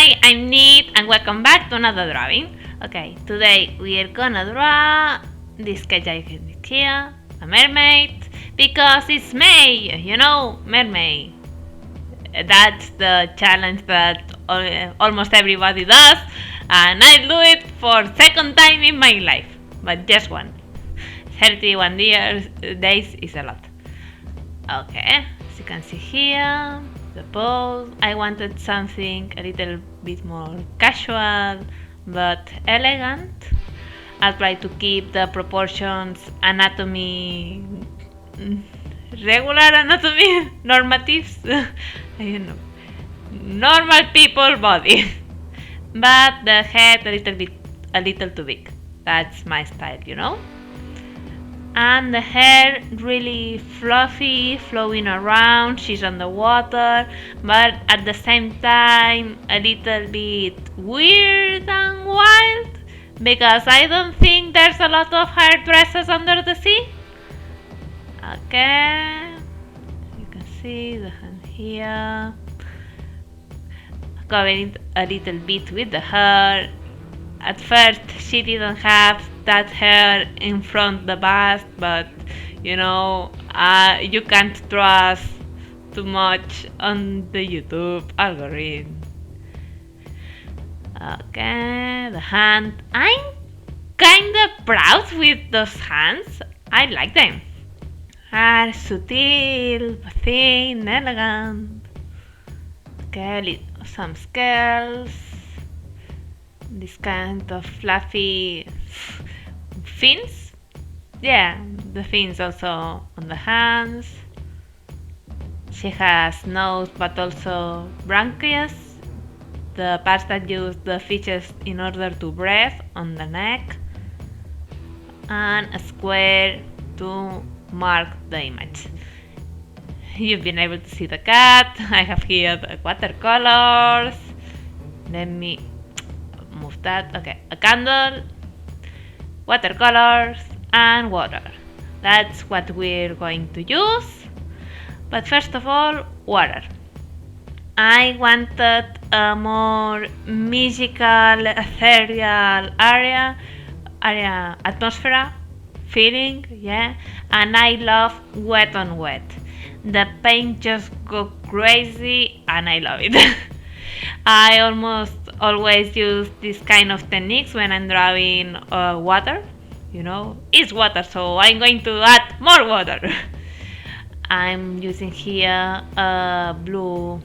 Hi, I'm Nit and welcome back to another drawing. Okay, today we are gonna draw this cat I have here, a mermaid, because it's May, mermaid. That's the challenge that almost everybody does, and I do it for second time in my life, but just one. 31 days is a lot. Okay, as you can see here, the pose. I wanted something a little bit more casual but elegant. I'll try to keep the proportions anatomy regular anatomy normatives. I don't know. Normal people body. But the head a little too big. That's my style. And the hair really fluffy, flowing around. She's on the water, but at the same time a little bit weird and wild because I don't think there's a lot of hairdressers under the sea. Okay, you can see the hand here, covering a little bit with the hair. At first, she didn't have that hair in front the bust, but you can't trust too much on the YouTube algorithm. Okay, the hand. I'm kinda proud with those hands. I like them. Are subtle, thin, elegant. Okay, some scales. This kind of fluffy fins. Yeah, the fins also on the hands. She has nose but also branchias, the parts that use the fishes in order to breathe on the neck, and a square to mark the image. You've been able to see the cat. I have here the watercolors. Let me move that. Okay, a candle, watercolors, and water. That's what we're going to use. But first of all, water. I wanted a more musical, ethereal atmosphere, feeling, yeah. And I love wet on wet. The paint just go crazy, and I love it. I almost always use this kind of techniques when I'm drawing water. It's water, so I'm going to add more water. I'm using here a blue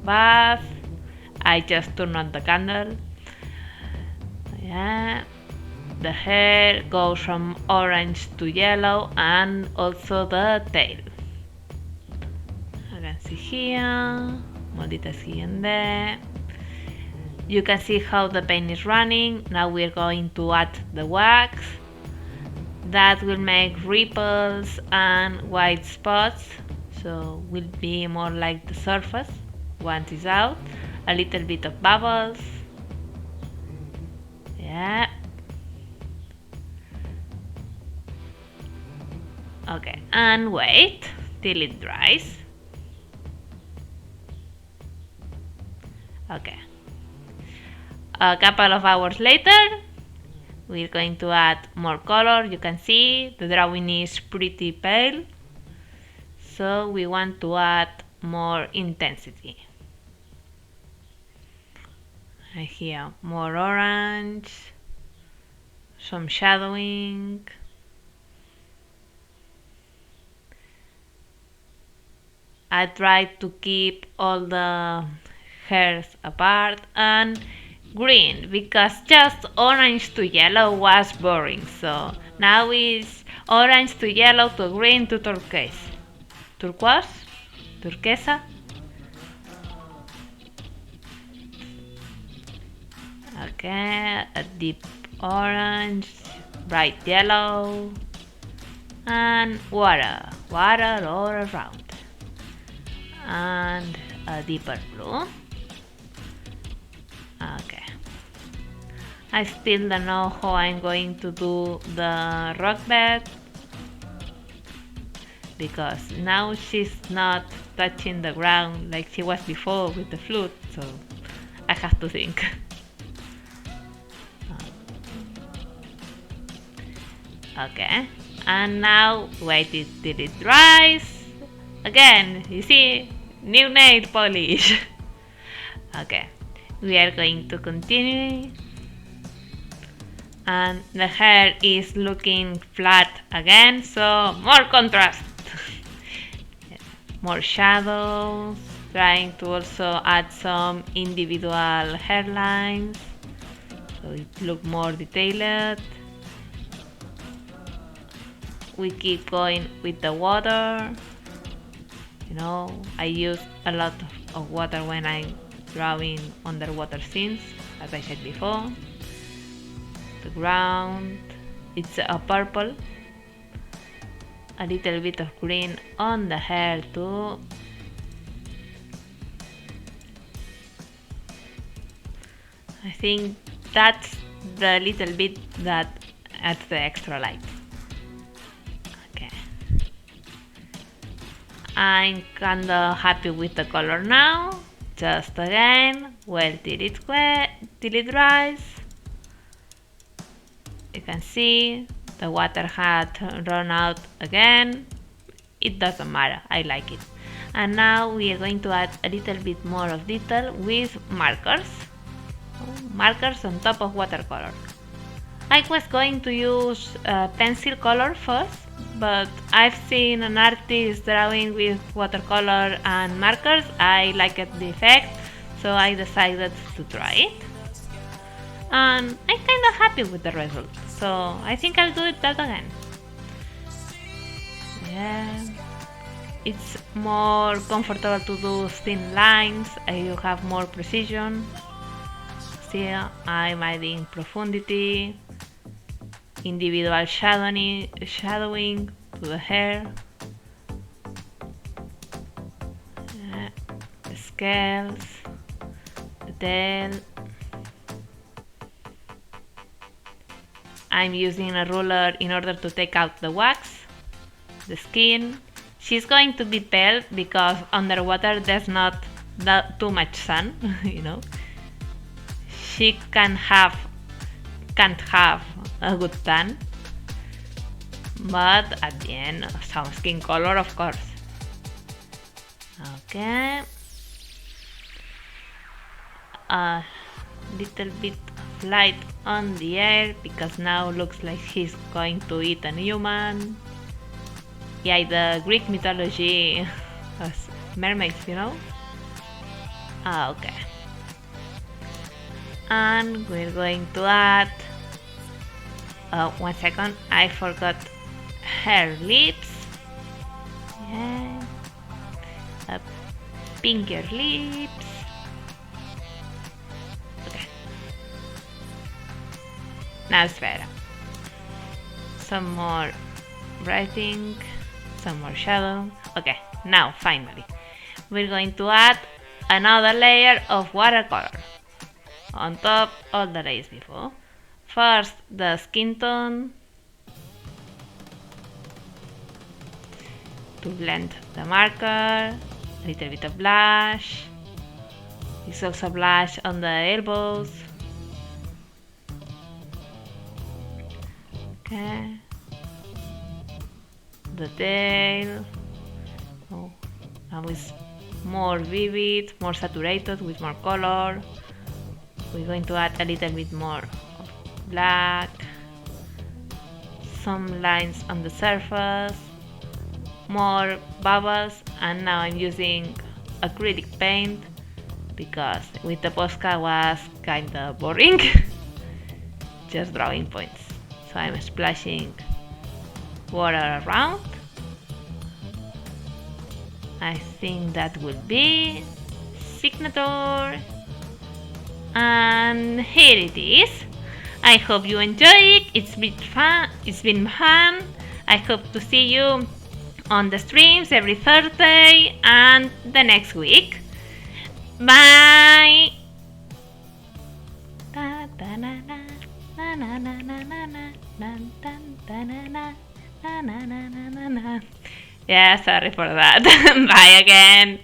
bath. I just turn on the candle. Yeah. The hair goes from orange to yellow, and also the tail. You can see here, more details here and there. You can see how the paint is running. Now we're going to add the wax. That will make ripples and white spots, so will be more like the surface once it's out. A little bit of bubbles. Yeah. Okay, and wait till it dries. Okay. A couple of hours later, we're going to add more color. You can see the drawing is pretty pale, so we want to add more intensity. And here, more orange, some shadowing. I tried to keep all the hairs apart, and green, because just orange to yellow was boring, so now it's orange to yellow to green to turquoise, turquesa. Okay, a deep orange, bright yellow, and water all around, and a deeper blue. Okay, I still don't know how I'm going to do the rock bed, because now she's not touching the ground like she was before with the flute, so I have to think. Okay, and now wait till it dries. Again, you see, new nail polish. Okay, we are going to continue. And the hair is looking flat again, so more contrast. More shadows, trying to also add some individual hairlines so it look more detailed. We keep going with the water. You know, I use a lot of water when I'm drawing underwater scenes, as I said before. The ground, it's a purple. A little bit of green on the hair too. I think that's the little bit that adds the extra light. Okay. I'm kinda happy with the color now. Just again, well till it dries. You can see the water had run out again. It doesn't matter, I like it. And now we are going to add a little bit more of detail with markers. Markers on top of watercolor. I was going to use pencil color first, but I've seen an artist drawing with watercolor and markers. I liked the effect, so I decided to try it. And I'm kinda happy with the result, so I think I'll do that again. Yeah, it's more comfortable to do thin lines, you have more precision. See, I'm adding profundity, individual shadowing to the hair, the scales, the tail. I'm using a ruler in order to take out the wax, the skin. She's going to be pale because underwater there's not too much sun, you know. She can't have a good tan, but at the end some skin color, of course. Okay, a little bit of light on the air because now looks like he's going to eat a human. Yeah, the Greek mythology has mermaids, you know. Okay. And we're going to add 1 second, I forgot her lips. Yeah, pinker lips. Okay, now it's better. Some more writing, some more shadow. Okay, now finally we're going to add another layer of watercolor on top of the layers before. First the skin tone to blend the marker, a little bit of blush. It's also blush on the elbows. Okay. The tail. Oh, now it's more vivid, more saturated with more color. We're going to add a little bit more of black, some lines on the surface, more bubbles, and now I'm using acrylic paint because with the Posca was kinda boring, just drawing points. So I'm splashing water around. I think that will be signature. And here it is. I hope you enjoy it. It's been fun. I hope to see you on the streams every Thursday and the next week. Bye. Yeah, sorry for that. Bye again.